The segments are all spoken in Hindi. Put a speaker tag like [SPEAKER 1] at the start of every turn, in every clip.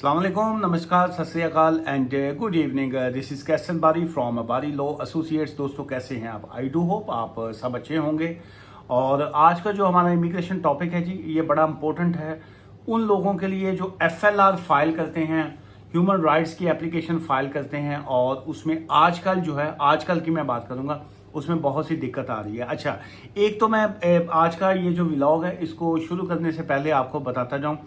[SPEAKER 1] अस्सलाम वालेकुम, नमस्कार, सत श्री अकाल and good evening. This is कैसन बारी फ्रॉम बारी लॉ एसोसिएट्स। दोस्तों कैसे हैं आप? आई डू होप आप सब अच्छे होंगे। और आज का जो हमारा इमिग्रेशन टॉपिक है जी, ये बड़ा इंपॉर्टेंट है उन लोगों के लिए जो FLR फाइल करते हैं, ह्यूमन राइट्स की एप्लीकेशन फाइल करते हैं। और उसमें आजकल जो है, आजकल की मैं बात करूँगा, उसमें बहुत सी दिक्कत आ रही है। अच्छा, एक तो मैं आज का ये जो व्लॉग है इसको शुरू करने से पहले आपको बताता जाऊँ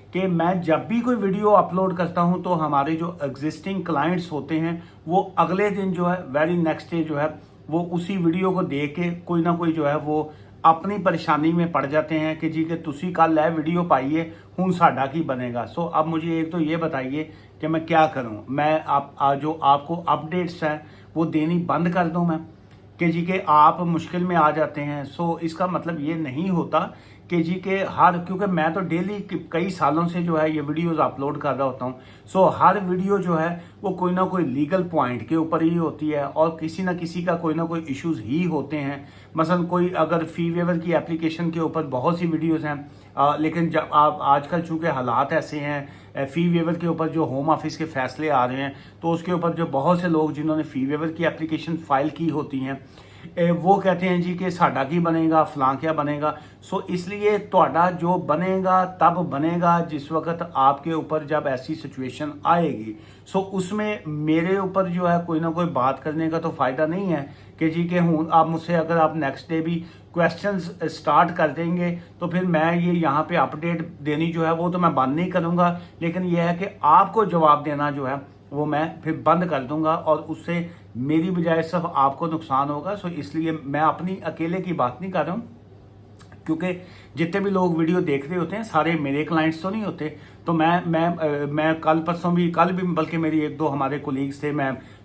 [SPEAKER 1] कि मैं जब भी कोई वीडियो अपलोड करता हूं तो हमारे जो एग्जिस्टिंग क्लाइंट्स होते हैं वो अगले दिन जो है, वेरी नेक्स्ट डे जो है, वो उसी वीडियो को देख के कोई ना कोई जो है वो अपनी परेशानी में पड़ जाते हैं कि जी कि तुसी कल है वीडियो पाइए, हूँ साडा की बनेगा। सो अब मुझे एक तो ये बताइए कि मैं क्या करूँ। मैं जो आपको अपडेट्स हैं वो देनी बंद कर दूँ मैं, कि जी के आप मुश्किल में आ जाते हैं। सो इसका मतलब ये नहीं होता कि जी के क्योंकि मैं तो डेली कई सालों से जो है ये वीडियोस अपलोड कर रहा होता हूँ। सो हर वीडियो जो है वो कोई ना कोई लीगल पॉइंट के ऊपर ही होती है और किसी ना किसी का कोई ना कोई इश्यूज ही होते हैं। मसलन कोई अगर फी वेवर की एप्लीकेशन के ऊपर बहुत सी वीडियोस हैं, लेकिन जब आप आजकल चूंकि हालात ऐसे हैं, फी वेवर के ऊपर जो होम ऑफिस के फैसले आ रहे हैं तो उसके ऊपर जो बहुत से लोग जिन्होंने फी वेवर की एप्लीकेशन फाइल की होती हैं वो कहते हैं जी कि साडा की बनेगा, फलां क्या बनेगा। सो इसलिए ਤੁਹਾਡਾ जो बनेगा तब बनेगा जिस वक्त आपके ऊपर जब ऐसी सिचुएशन आएगी। सो उसमें मेरे ऊपर जो है कोई ना कोई बात करने का तो फ़ायदा नहीं है कि जी के हूँ आप मुझसे अगर आप नेक्स्ट डे भी क्वेश्चंस स्टार्ट कर देंगे तो फिर मैं ये यहाँ पे अपडेट देनी जो है वो तो मैं बंद नहीं करूँगा, लेकिन यह है कि आपको जवाब देना जो है वो मैं फिर बंद कर दूंगा और उससे मेरी बजाय सिर्फ आपको नुकसान होगा। सो इसलिए मैं अपनी अकेले की बात नहीं कर रहा हूँ, क्योंकि जितने भी लोग वीडियो देख रहे होते हैं सारे मेरे क्लाइंट्स तो नहीं होते। तो मैं कल भी बल्कि मेरी एक दो हमारे कोलीग्स थे।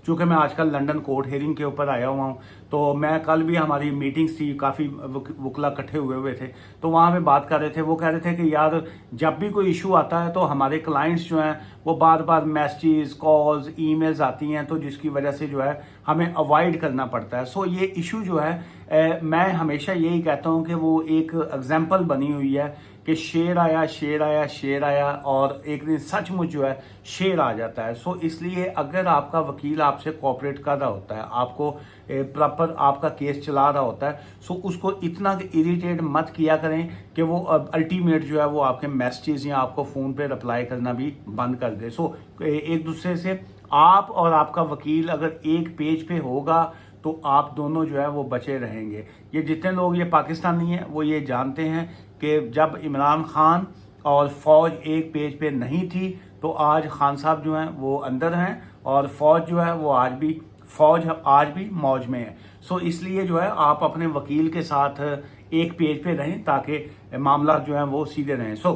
[SPEAKER 1] चूँकि मैं आजकल लंदन कोर्ट हेयरिंग के ऊपर आया हुआ हूँ, तो मैं कल भी हमारी मीटिंग्स थी, काफ़ी वकला इकट्ठे हुए थे, तो वहाँ पे बात कर रहे थे। वो कह रहे थे कि यार जब भी कोई इशू आता है तो हमारे क्लाइंट्स जो हैं वो बार बार मैसेजेस, कॉल्स, ईमेल्स आती हैं, तो जिसकी वजह से जो है हमें अवॉइड करना पड़ता है। सो ये इशू जो है मैं हमेशा यही कहता हूँ कि वो एक एग्जाम्पल बनी हुई है कि शेर आया शेर आया शेर आया, और एक दिन सचमुच जो है शेर आ जाता है। सो इसलिए अगर आपका वकील आपसे कोऑपरेट कर रहा होता है, आपको प्रॉपर आपका केस चला रहा होता है, सो उसको इतना इरिटेट मत किया करें कि वो अल्टीमेट जो है वो आपके मैसेजेस या आपको फ़ोन पे रिप्लाई करना भी बंद कर दे। सो एक दूसरे से आप और आपका वकील अगर एक पेज पे होगा तो आप दोनों जो है वो बचे रहेंगे। ये जितने लोग ये पाकिस्तानी हैं वो ये जानते हैं कि जब इमरान खान और फौज एक पेज पे नहीं थी तो आज खान साहब जो हैं वो अंदर हैं और फौज जो है वो आज भी मौज में है। सो इसलिए जो है आप अपने वकील के साथ एक पेज पे रहें ताकि मामला जो है वो सीधे रहें। सो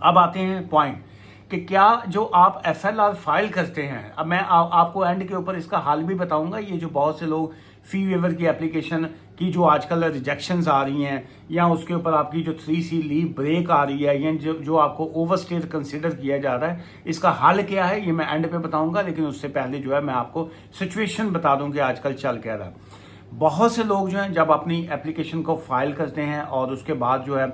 [SPEAKER 1] अब आते हैं पॉइंट कि क्या जो आप FLR फाइल करते हैं, अब मैं आपको एंड के ऊपर इसका हल भी बताऊंगा। ये जो बहुत से लोग फी वेवर की एप्लीकेशन की जो आजकल रिजेक्शंस आ रही हैं, या उसके ऊपर आपकी जो 3C लीव ब्रेक आ रही है, या जो आपको ओवरस्टेट कंसिडर किया जा रहा है, इसका हल क्या है ये मैं एंड पे बताऊंगा। लेकिन उससे पहले जो है मैं आपको सिचुएशन बता दूं कि आजकल चल क्या रहा है। बहुत से लोग जो हैं जब अपनी एप्लीकेशन को फाइल करते हैं और उसके बाद जो है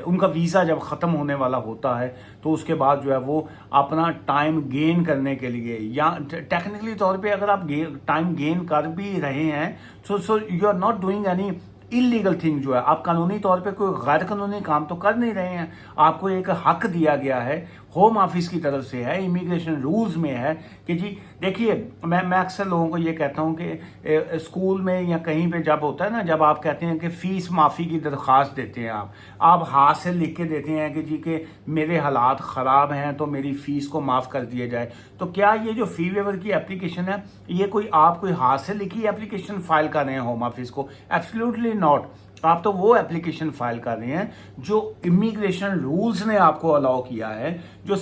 [SPEAKER 1] उनका वीज़ा जब ख़त्म होने वाला होता है तो उसके बाद जो है वो अपना टाइम गेन करने के लिए, या टेक्निकली तौर पे अगर आप टाइम गेन कर भी रहे हैं so you are not doing any illegal thing. जो है आप कानूनी तौर पे कोई गैर कानूनी काम तो कर नहीं रहे हैं। आपको एक हक दिया गया है, होम ऑफिस की तरफ से है, इमिग्रेशन रूल्स में है कि जी देखिए, मैं अक्सर लोगों को ये कहता हूँ कि स्कूल में या कहीं पे जब होता है ना, जब आप कहते हैं कि फ़ीस माफ़ी की दरख्वास्त देते हैं, आप हाथ से लिख के देते हैं कि जी के मेरे हालात ख़राब हैं तो मेरी फ़ीस को माफ़ कर दिया जाए, तो क्या ये जो फ़ी वेवर की एप्लीकेशन है ये आप कोई हाथ से लिखी एप्लीकेशन फाइल कर रहे हैं होम ऑफिस को? Absolutely not. आप तो वो एप्लीकेशन फाइल कर रहे हैं जो इमिग्रेशन रूल्स ने आपको अलाउ किया है, जो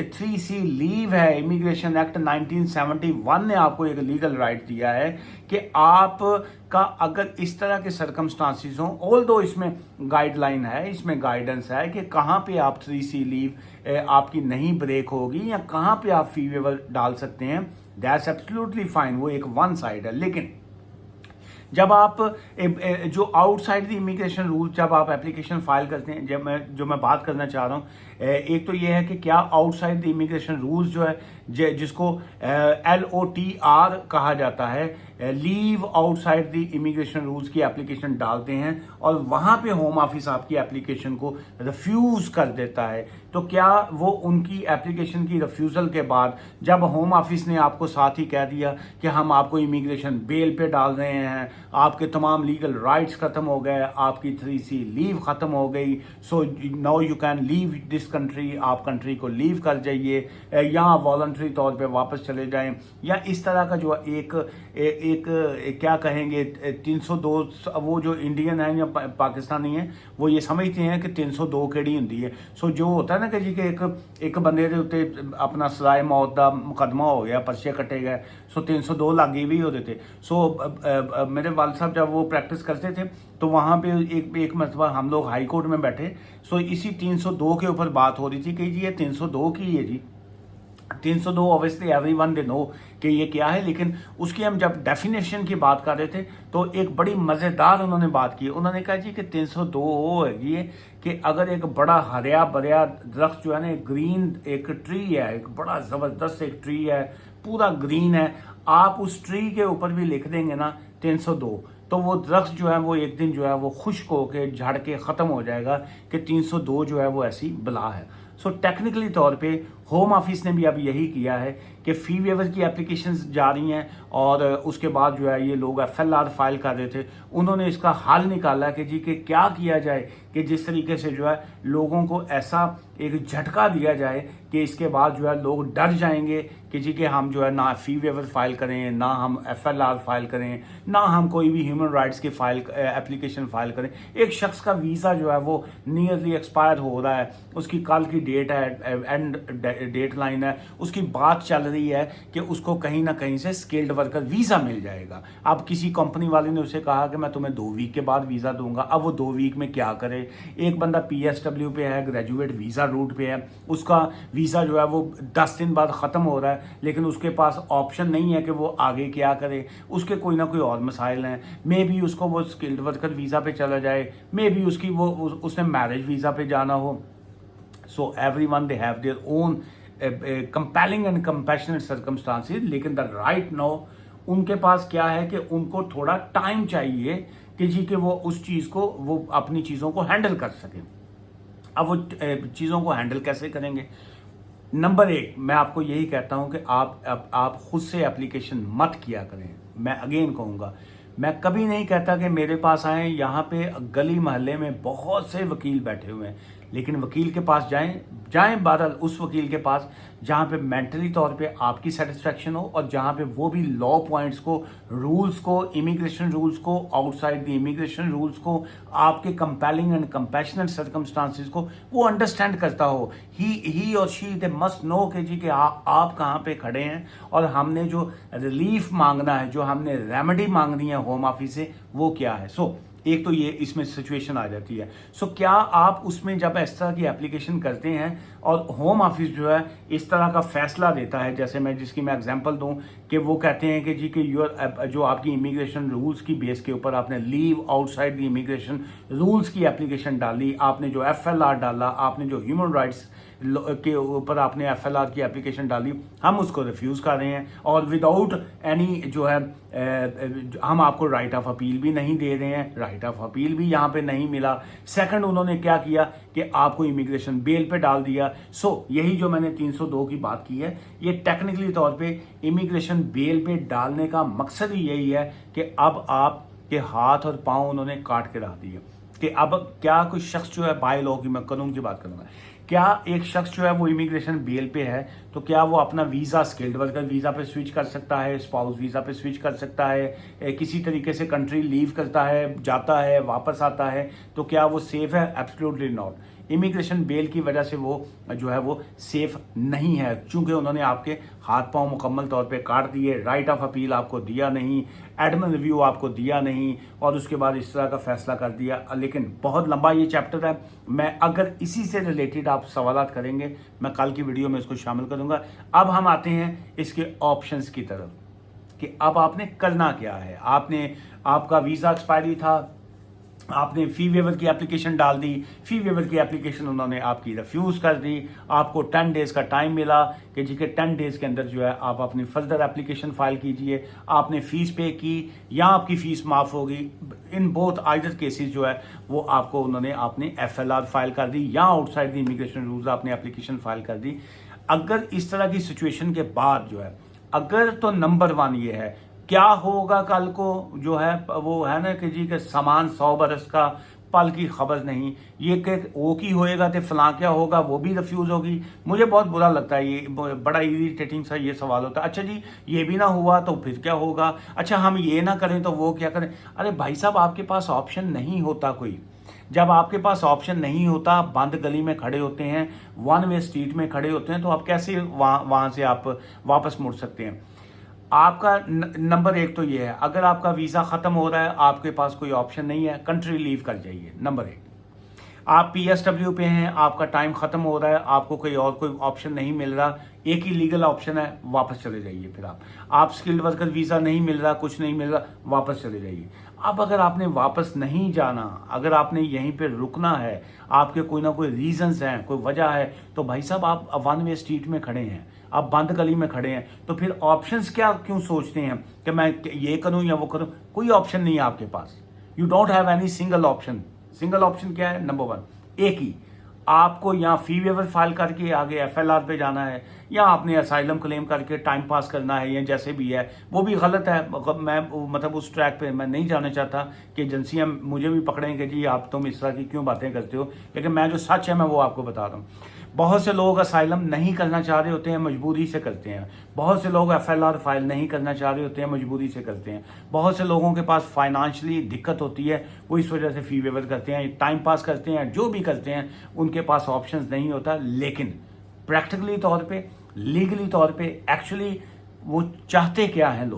[SPEAKER 1] 3C लीव है, इमिग्रेशन एक्ट 1971 ने आपको एक लीगल राइट दिया है कि आप का अगर इस तरह के सर्कमस्टांसिस हों, ऑल्दो इसमें गाइडलाइन है, इसमें गाइडेंस है कि कहाँ पे आप 3C लीव आपकी नहीं ब्रेक होगी या कहाँ पे आप फी वेवर डाल सकते हैं। दैट्स एब्सोल्युटली फाइन, वो एक वन साइड है। लेकिन जब आप जो आउटसाइड द इमिग्रेशन रूल जब आप एप्लीकेशन फाइल करते हैं, जो मैं बात करना चाह रहा हूँ, एक तो ये है कि क्या आउटसाइड द इमिग्रेशन रूल्स जो है जिसको LOTR कहा जाता है, leave outside the immigration rules की एप्लीकेशन डालते हैं और वहां पे होम ऑफिस आपकी एप्लीकेशन को रिफ्यूज कर देता है, तो क्या वो उनकी एप्लीकेशन की रिफ्यूजल के बाद जब होम ऑफिस ने आपको साथ ही कह दिया कि हम आपको इमिग्रेशन बेल पे डाल रहे हैं, आपके तमाम लीगल राइट्स खत्म हो गए, आपकी 3C लीव खत्म हो गई, so now you can leave this country, आप कंट्री को लीव कर जाइए या वॉलंटरी तौर पे वापस चले जाएं, या इस तरह का जो एक क्या कहेंगे 302, वो जो इंडियन है या पाकिस्तानी है वो ये समझते हैं कि 302 केड़ी होंदी है। सो जो होता है ना कि जी कि एक बंदे के उत्ते अपना सजाए मौत का मुकदमा हो गया, पर्चे कटे गए, सो 302 लागे भी होते थे। सो मेरे वाल साहब जब वो प्रैक्टिस करते थे तो वहाँ पे एक मरतबा हम लोग हाई कोर्ट में बैठे, सो इसी 302 के ऊपर बात हो रही थी कि जी ये 302 की है जी, 302 ऑब्वियसली एवरीवन दे नो कि ये क्या है, लेकिन उसकी हम जब डेफिनेशन की बात कर रहे थे तो एक बड़ी मज़ेदार उन्होंने बात की। उन्होंने कहा जी कि 302 वो है ये कि अगर एक बड़ा हरिया भरिया दरख्त जो है ना, ग्रीन एक ट्री है, एक बड़ा ज़बरदस्त एक ट्री है, पूरा ग्रीन है, आप उस ट्री के ऊपर भी लिख देंगे ना 302, तो वो दरख्त जो है वो एक दिन जो है वो खुश्क होके झड़ के ख़त्म हो जाएगा कि 302 जो है वो ऐसी बला है। सो टेक्निकली तौर पे होम ऑफिस ने भी अब यही किया है कि फी वेवर की एप्लीकेशंस जा रही हैं और उसके बाद जो है ये लोग FLR फाइल कर रहे थे, उन्होंने इसका हल निकाला कि जी कि क्या किया जाए कि जिस तरीके से जो है लोगों को ऐसा एक झटका दिया जाए कि इसके बाद जो है लोग डर जाएंगे कि जी कि हम जो है ना फी वेवर फाइल करें, ना हम FLR फाइल करें, ना हम कोई भी ह्यूमन राइट्स की एप्लीकेशन फाइल करें। एक शख्स का वीज़ा जो है वो नियरली एक्सपायर हो रहा है, उसकी कल की डेट है, एंड डेट लाइन है, उसकी बात चल रही है कि उसको कहीं ना कहीं से स्किल्ड वर्कर वीज़ा मिल जाएगा। अब किसी कंपनी वाले ने उसे कहा कि मैं तुम्हें 2 वीक के बाद वीज़ा दूंगा। अब वो 2 वीक में क्या करे? एक बंदा PSW पे है, ग्रेजुएट वीज़ा रूट पे है, उसका वीज़ा जो है वो 10 दिन बाद ख़त्म हो रहा है, लेकिन उसके पास ऑप्शन नहीं है कि वो आगे क्या करे, उसके कोई ना कोई और मसाइल हैं। मे बी उसको वो स्किल्ड वर्कर वीज़ा पे चला जाए, मे बी उसने मैरिज वीज़ा पे जाना हो। So everyone they have their own compelling and compassionate circumstances, लेकिन द राइट नाउ उनके पास क्या है कि उनको थोड़ा टाइम चाहिए कि जी कि वो उस चीज़ को, वो अपनी चीज़ों को हैंडल कर सकें। अब वो चीज़ों को हैंडल कैसे करेंगे? नंबर 1 मैं आपको यही कहता हूं कि आप खुद से एप्लीकेशन मत किया करें। मैं अगेन कहूँगा, मैं कभी नहीं कहता कि मेरे पास आएँ, यहाँ पे गली मोहल्ले में बहुत से वकील बैठे हुए हैं, लेकिन वकील के पास जाएं बहरहाल उस वकील के पास जहाँ पे मेंटली तौर पे आपकी सेटिस्फेक्शन हो और जहाँ पे वो भी लॉ पॉइंट्स को, रूल्स को, इमिग्रेशन रूल्स को, आउटसाइड द इमिग्रेशन रूल्स को, आपके कंपेलिंग एंड कंपैशनेट सर्कमस्टांसेस को वो अंडरस्टैंड करता हो। ही और शी दे मस्ट नो कि जी कि आप कहाँ पे खड़े हैं और हमने जो रिलीफ मांगना है, जो हमने रेमेडी मांगनी है होम ऑफिस से, वो क्या है। सो एक तो ये इसमें सिचुएशन आ जाती है। सो क्या आप उसमें जब इस तरह की एप्लीकेशन करते हैं और होम ऑफिस जो है इस तरह का फैसला देता है, जैसे जिसकी मैं एग्जांपल दूं कि वो कहते हैं कि जी कि जो आपकी इमिग्रेशन रूल्स की बेस के ऊपर आपने leave outside the immigration rules की एप्लीकेशन डाली, आपने जो FLR डाला, आपने जो ह्यूमन राइट्स के ऊपर आपने FLR की एप्लीकेशन डाली, हम उसको रिफ्यूज़ कर रहे हैं और विदाउट एनी जो है हम आपको राइट ऑफ अपील भी नहीं दे रहे हैं, राइट ऑफ अपील भी यहाँ पे नहीं मिला। सेकंड उन्होंने क्या किया कि आपको इमिग्रेशन बेल पे डाल दिया। सो यही जो मैंने 302 की बात की है, ये टेक्निकली तौर पे इमिग्रेशन बेल पे डालने का मकसद ही यही है कि अब आपके हाथ और पाँव उन्होंने काट के रख दिए कि अब क्या कोई शख्स जो है, बाय लॉ की मैं कानून की बात करूँगा, क्या एक शख्स जो है वो इमिग्रेशन बेल पे है तो क्या वो अपना वीज़ा स्किल्ड वर्कर वीज़ा पे स्विच कर सकता है, स्पाउस वीज़ा पे स्विच कर सकता है, किसी तरीके से कंट्री लीव करता है, जाता है, वापस आता है, तो क्या वो सेफ है? Absolutely not. इमिग्रेशन बेल की वजह से वो जो है वो सेफ नहीं है, चूंकि उन्होंने आपके हाथ पांव मुकम्मल तौर पे काट दिए, राइट ऑफ अपील आपको दिया नहीं, एडमिन रिव्यू आपको दिया नहीं और उसके बाद इस तरह का फैसला कर दिया। लेकिन बहुत लंबा ये चैप्टर है, मैं अगर इसी से रिलेटेड आप सवालात करेंगे मैं कल की वीडियो में इसको शामिल करूंगा। अब हम आते हैं इसके ऑप्शंस की तरफ। कि अब आपने करना क्या है। आपने आपका वीज़ा एक्सपायरी था, आपने फ़ी वेवर की एप्लीकेशन डाल दी, फ़ी वेवर की एप्लीकेशन उन्होंने आपकी रिफ्यूज़ कर दी। आपको 10 डेज़ का टाइम मिला कि जी के 10 डेज़ के अंदर जो है आप अपनी फर्दर एप्लीकेशन फ़ाइल कीजिए। आपने फ़ीस पे की या आपकी फ़ीस माफ़ होगी, इन बोथ आइदर केसेस जो है वो आपको उन्होंने आपने FLR फाइल कर दी या आउटसाइड द इमिग्रेशन रूल्स आपने एप्लीकेशन फ़ाइल कर दी। अगर इस तरह की सिचुएशन के बाद जो है, अगर तो नंबर 1 ये है, क्या होगा कल को जो है वो है ना कि जी के समान 100 बरस का पल की खबर नहीं, ये कि वो की होएगा तो फलां क्या होगा, वो भी रिफ्यूज़ होगी। मुझे बहुत बुरा लगता है, ये बड़ा इरिटेटिंग सा ये सवाल होता है। अच्छा जी ये भी ना हुआ तो फिर क्या होगा, अच्छा हम ये ना करें तो वो क्या करें। अरे भाई साहब आपके पास ऑप्शन नहीं होता कोई। जब आपके पास ऑप्शन नहीं होता, आप बंद गली में खड़े होते हैं, वन वे स्ट्रीट में खड़े होते हैं, तो आप कैसे वहाँ से आप वापस मुड़ सकते हैं। आपका नंबर 1 तो ये है, अगर आपका वीज़ा ख़त्म हो रहा है, आपके पास कोई ऑप्शन नहीं है, कंट्री लीव कर जाइए। नंबर 1, आप PSW पे हैं, आपका टाइम ख़त्म हो रहा है, आपको कोई ऑप्शन नहीं मिल रहा, एक ही लीगल ऑप्शन है, वापस चले जाइए। फिर आप स्किल्ड वर्कर वीज़ा नहीं मिल रहा, कुछ नहीं मिल रहा, वापस चले जाइए। अब अगर आपने वापस नहीं जाना, अगर आपने यहीं पे रुकना है, आपके कोई ना कोई रीजंस हैं, कोई वजह है, तो भाई साहब आप वन वे स्ट्रीट में खड़े हैं, आप बंद गली में खड़े हैं, तो फिर ऑप्शंस क्या क्यों सोचते हैं कि मैं ये करूं या वो करूं। कोई ऑप्शन नहीं है आपके पास, you don't have any single option. Single option क्या है, नंबर 1 एक ही, आपको या फी वेवर फाइल करके आगे FLR पे जाना है, या आपने असाइलम क्लेम करके टाइम पास करना है, या जैसे भी है वो भी गलत है। मैं मतलब उस ट्रैक पे मैं नहीं जाना चाहता कि एजेंसियां मुझे भी पकड़ें कि जी आप तुम इस तरह की क्यों बातें करते हो, लेकिन मैं जो सच है मैं वो आपको बता रहा हूँ। बहुत से लोग असाइलम नहीं करना चाह रहे होते हैं, मजबूरी से करते हैं। बहुत से लोग FLR फाइल नहीं करना चाह रहे होते हैं, मजबूरी से करते हैं। बहुत से लोगों के पास फाइनेंशियली दिक्कत होती है, वो इस वजह से फी वेवर करते हैं, टाइम पास करते हैं, जो भी करते हैं, उनके पास ऑप्शंस नहीं होता। लेकिन प्रैक्टिकली तौर पे, लीगली तौर पे, एक्चुअली वो चाहते क्या हैं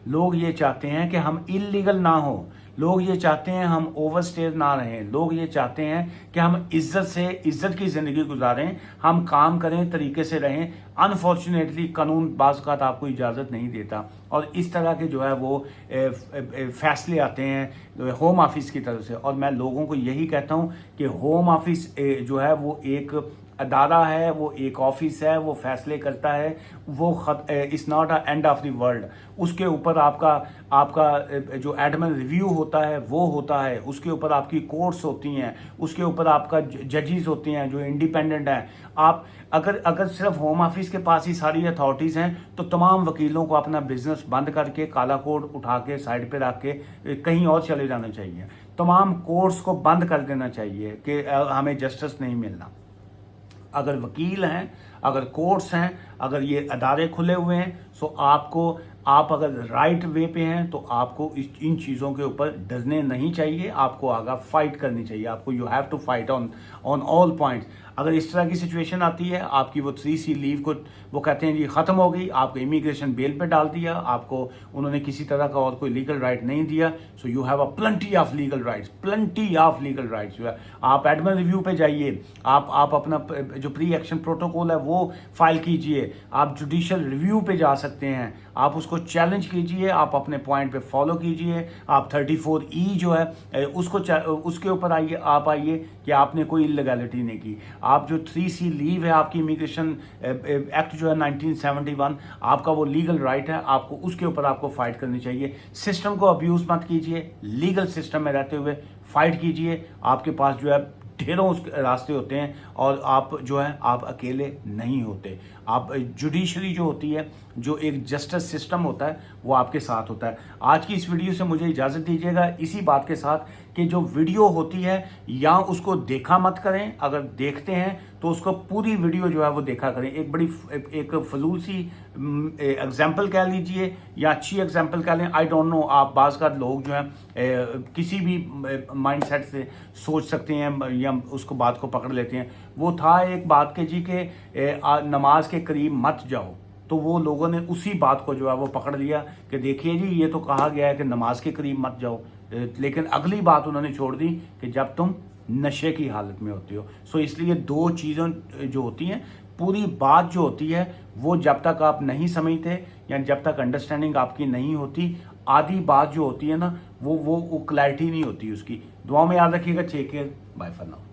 [SPEAKER 1] लोग ये चाहते हैं कि हम इलीगल ना हो, लोग ये चाहते हैं हम ओवरस्टेज ना रहें, लोग ये चाहते हैं कि हम इज्जत की ज़िंदगी गुजारें, हम काम करें, तरीके से रहें। अनफॉर्चुनेटली कानून बाज़ औक़ात आपको इजाज़त नहीं देता, और इस तरह के जो है वो फैसले आते हैं होम ऑफिस की तरफ से। और मैं लोगों को यही कहता हूँ कि होम ऑफिस जो है वो एक अदारा है, वो एक ऑफिस है, वो फैसले करता है, वो it's not a end of the world. उसके ऊपर आपका जो एडमिन रिव्यू होता है वो होता है, उसके ऊपर आपकी कोर्ट्स होती हैं, उसके ऊपर आपका जजेस होते हैं जो इंडिपेंडेंट हैं। आप अगर सिर्फ होम ऑफिस के पास ही सारी अथॉरिटीज़ हैं, तो तमाम वकीलों को अपना बिजनेस बंद करके, काला कोड उठा के साइड पे रख के कहीं और चले जाना चाहिए। तमाम कोर्ट्स को बंद कर देना चाहिए कि हमें जस्टिस नहीं मिलना। अगर वकील हैं, अगर कोर्ट्स हैं, अगर ये अदारे खुले हुए हैं, सो आप अगर राइट वे पे हैं तो आपको इन चीज़ों के ऊपर डरने नहीं चाहिए, आपको आगे फाइट करनी चाहिए। आपको you have to fight on all points. अगर इस तरह की सिचुएशन आती है, आपकी वो 3C लीव को वो कहते हैं जी ख़त्म हो गई, आपको इमिग्रेशन बेल पे डाल दिया, आपको उन्होंने किसी तरह का और कोई लीगल राइट नहीं दिया, so you have a plenty of legal rights जो है। आप एडमिन रिव्यू पे जाइए, आप अपना जो प्री एक्शन प्रोटोकॉल है वो फाइल कीजिए, आप जुडिशियल रिव्यू पे जा सकते हैं, आप उसको चैलेंज कीजिए, आप अपने पॉइंट पे फॉलो कीजिए। आप 34E जो है उसके ऊपर आइए कि आपने कोई इलीगैलिटी नहीं की। आप जो 3C लीव है, आपकी इमिग्रेशन एक्ट जो है 1971, आपका वो लीगल राइट है, आपको उसके ऊपर आपको फाइट करनी चाहिए। सिस्टम को अब्यूज़ मत कीजिए, लीगल सिस्टम में रहते हुए फाइट कीजिए। आपके पास जो है ढेरों उसके रास्ते होते हैं, और आप जो है आप अकेले नहीं होते। आप जुडिशरी जो होती है, जो एक जस्टिस सिस्टम होता है, वो आपके साथ होता है। आज की इस वीडियो से मुझे इजाज़त दीजिएगा इसी बात के साथ कि जो वीडियो होती है या उसको देखा मत करें, अगर देखते हैं तो उसको पूरी वीडियो जो है वो देखा करें। एक फजूल सी एग्जाम्पल कह लीजिए या अच्छी एग्जाम्पल कह लें, आई डोंट नो। आप बाज़ का लोग जो हैं किसी भी माइंडसेट से सोच सकते हैं या उसको बात को पकड़ लेते हैं। वो था एक बात के जी के नमाज के करीब मत जाओ, तो वो लोगों ने उसी बात को जो है वो पकड़ लिया कि देखिए जी ये तो कहा गया है कि नमाज के करीब मत जाओ, लेकिन अगली बात उन्होंने छोड़ दी कि जब तुम नशे की हालत में होते हो। सो इसलिए दो चीज़ों जो होती हैं, पूरी बात जो होती है वो जब तक आप नहीं समझते या जब तक अंडरस्टैंडिंग आपकी नहीं होती, आधी बात जो होती है ना वो क्लैरिटी नहीं होती उसकी। दुआ में याद रखिएगा। Take care, bye for now.